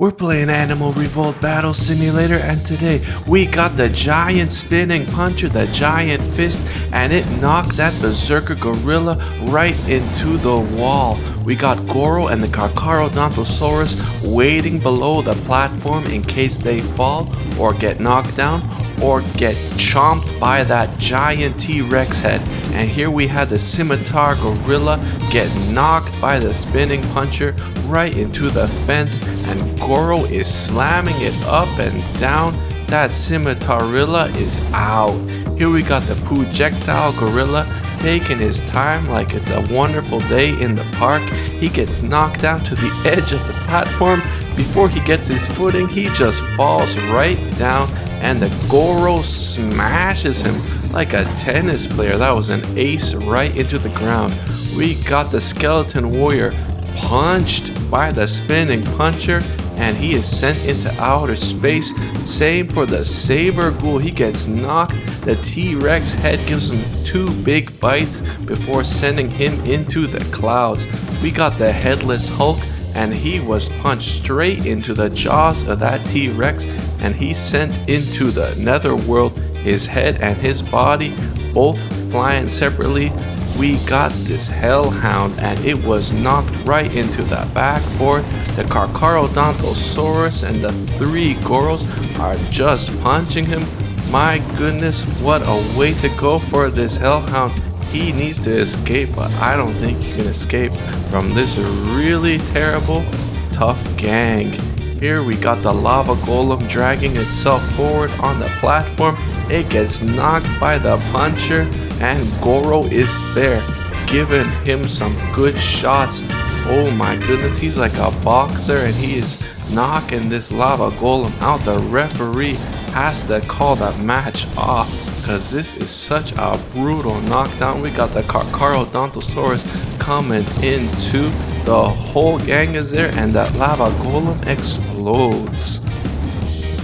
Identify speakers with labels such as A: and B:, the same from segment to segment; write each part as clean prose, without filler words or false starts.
A: We're playing Animal Revolt Battle Simulator, and today we got the giant spinning puncher, the giant fist, and it knocked that berserker gorilla right into the wall. We got Goro and the Carcharodontosaurus waiting below the platform in case they fall or get knocked down or get chomped by that giant T-Rex head. And here we had the Scimitar Gorilla get knocked by the spinning puncher right into the fence, and Goro is slamming it up and down. That Scimitar Gorilla is out. Here we got the Projectile Gorilla taking his time like it's a wonderful day in the park. He gets knocked down to the edge of the platform. Before he gets his footing, he just falls right down, and the Goro smashes him like a tennis player. That was an ace right into the ground. We got the Skeleton Warrior punched by the spinning puncher, and he is sent into outer space. Same for the Saber Ghoul. He gets knocked. The T-Rex head gives him 2 big bites before sending him into the clouds. We got the Headless Hulk, and he was punched straight into the jaws of that T-Rex, and he sent into the netherworld, his head and his body both flying separately. We got this Hellhound, and it was knocked right into the backboard. The Carcharodontosaurus and the 3 Goros are just punching him. My goodness, what a way to go for this Hellhound. He needs to escape, but I don't think he can escape from this really terrible, tough gang. Here we got the Lava Golem dragging itself forward on the platform. It gets knocked by the puncher, and Goro is there, giving him some good shots. Oh my goodness, he's like a boxer, and he is knocking this Lava Golem out. The referee has to call that match off, because this is such a brutal knockdown. We got the Carcharodontosaurus coming into. The whole gang is there, and that Lava Golem explodes.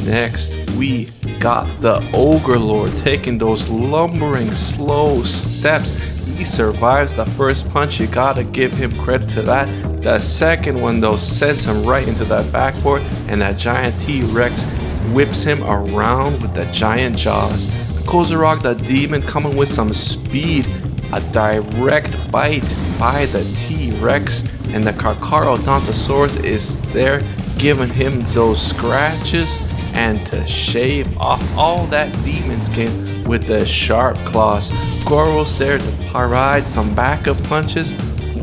A: Next, we got the Ogre Lord taking those lumbering slow steps. He survives the first punch. You gotta give him credit to that. The second one though sends him right into that backboard, and that giant T-Rex whips him around with the giant jaws. Kozarok the demon coming with some speed. A direct bite by the T-Rex, and the Carcharodontosaurus is there giving him those scratches, and to shave off all that demon skin with the sharp claws. Goro's there to provide some backup punches.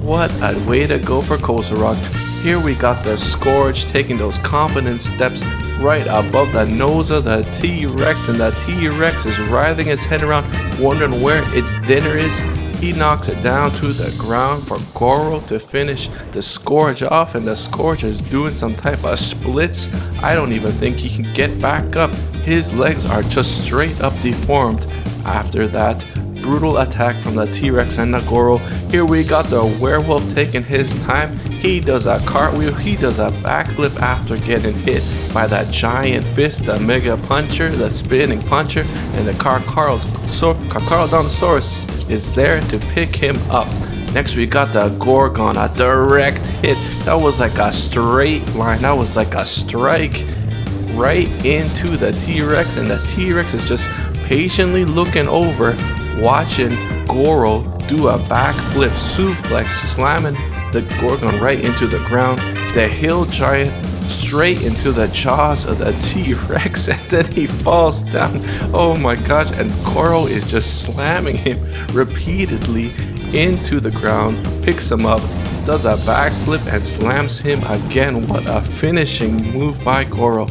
A: What a way to go for Kozarok. Here we got the Scourge taking those confident steps right above the nose of the T-Rex, and the T-Rex is writhing its head around, wondering where its dinner is. He knocks it down to the ground for Goro to finish the Scourge off, and the Scourge is doing some type of splits. I don't even think he can get back up. His legs are just straight up deformed after that brutal attack from the T-Rex and the Goro. Here we got the Werewolf taking his time. He does a cartwheel, he does a backflip after getting hit by that giant fist, the Mega Puncher, the spinning puncher, and the Carcharodontosaurus is there to pick him up. Next we got the Gorgon, a direct hit. That was like a straight line, that was like a strike right into the T-Rex, and the T-Rex is just patiently looking over, watching Goro do a backflip suplex, slamming the Gorgon right into the ground. The hill giant straight into the jaws of the T-Rex, and then he falls down. Oh my gosh, and Goro is just slamming him repeatedly into the ground, picks him up, does a backflip, and slams him again. What a finishing move by Goro.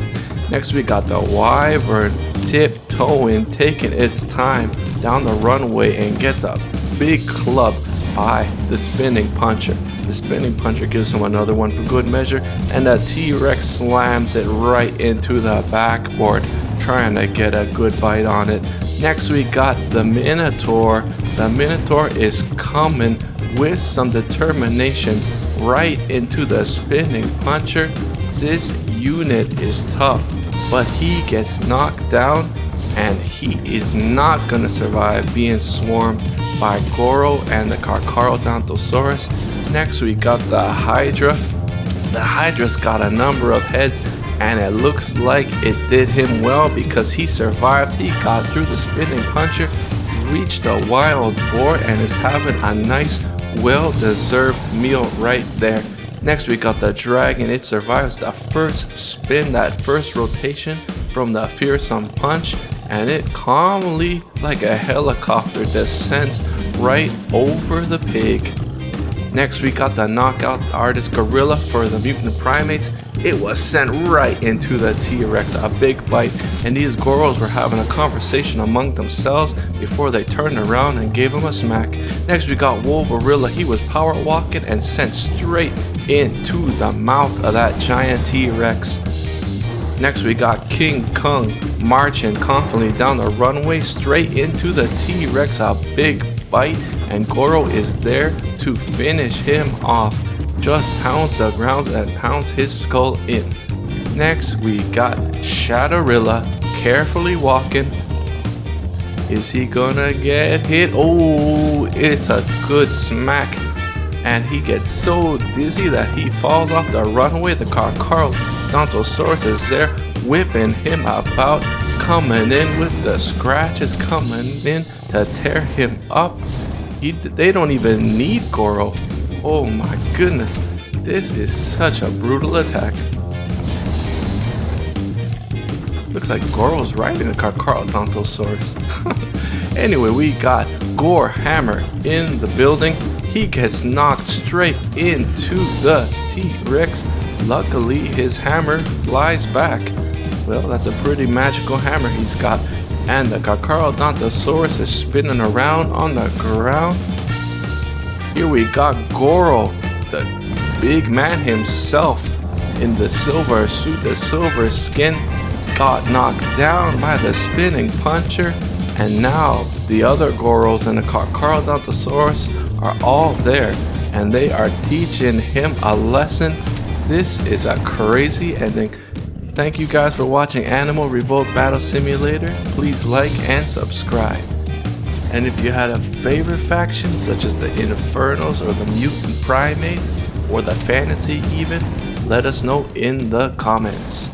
A: Next we got the Wyvern tiptoeing, taking its time down the runway, and gets a big club by the spinning puncher. The spinning puncher gives him another one for good measure, and the T-Rex slams it right into the backboard, trying to get a good bite on it. Next we got the Minotaur. The Minotaur is coming with some determination right into the spinning puncher. This unit is tough, but he gets knocked down, and he is not gonna survive being swarmed by Goro and the Carcharodontosaurus. Next we got the Hydra. the Hydra's got a number of heads, and it looks like it did him well because he survived. He got through the spinning puncher, reached a wild boar, and is having a nice, well-deserved meal right there. Next we got the dragon. It survives the first spin, that first rotation from the fearsome punch, and it calmly, like a helicopter, descends right over the pig. Next we got the knockout artist gorilla for the mutant primates. It was sent right into the T-Rex, a big bite, and these goros were having a conversation among themselves before they turned around and gave him a smack. Next we got Wolverine. He was power walking and sent straight into the mouth of that giant T-Rex. Next we got King Kong marching confidently down the runway straight into the T-Rex, a big bite, and Goro is there to finish him off. Just pounds the ground and pounds his skull in. Next we got Shadowrilla carefully walking. Is he gonna get hit? Oh, it's a good smack. And he gets so dizzy that he falls off the runway. The Tyrannosaurus is there whipping him about, coming in with the scratches, coming in to tear him up. They don't even need Goro. Oh my goodness, this is such a brutal attack. Looks like Goro's riding a Tyrannosaurus. Anyway, we got Gorre Hammer in the building. He gets knocked straight into the T-Rex. Luckily, his hammer flies back. Well, that's a pretty magical hammer he's got. And the Tyrannosaurus is spinning around on the ground. Here we got Goro, the big man himself, in the silver suit, the silver skin, got knocked down by the spinning puncher. And now the other Goros and the Tyrannosaurus are all there, and they are teaching him a lesson. This is a crazy ending. Thank you guys for watching Animal Revolt Battle Simulator. Please like and subscribe. And if you had a favorite faction, such as the Infernals or the Mutant Primates, or the Fantasy even, let us know in the comments.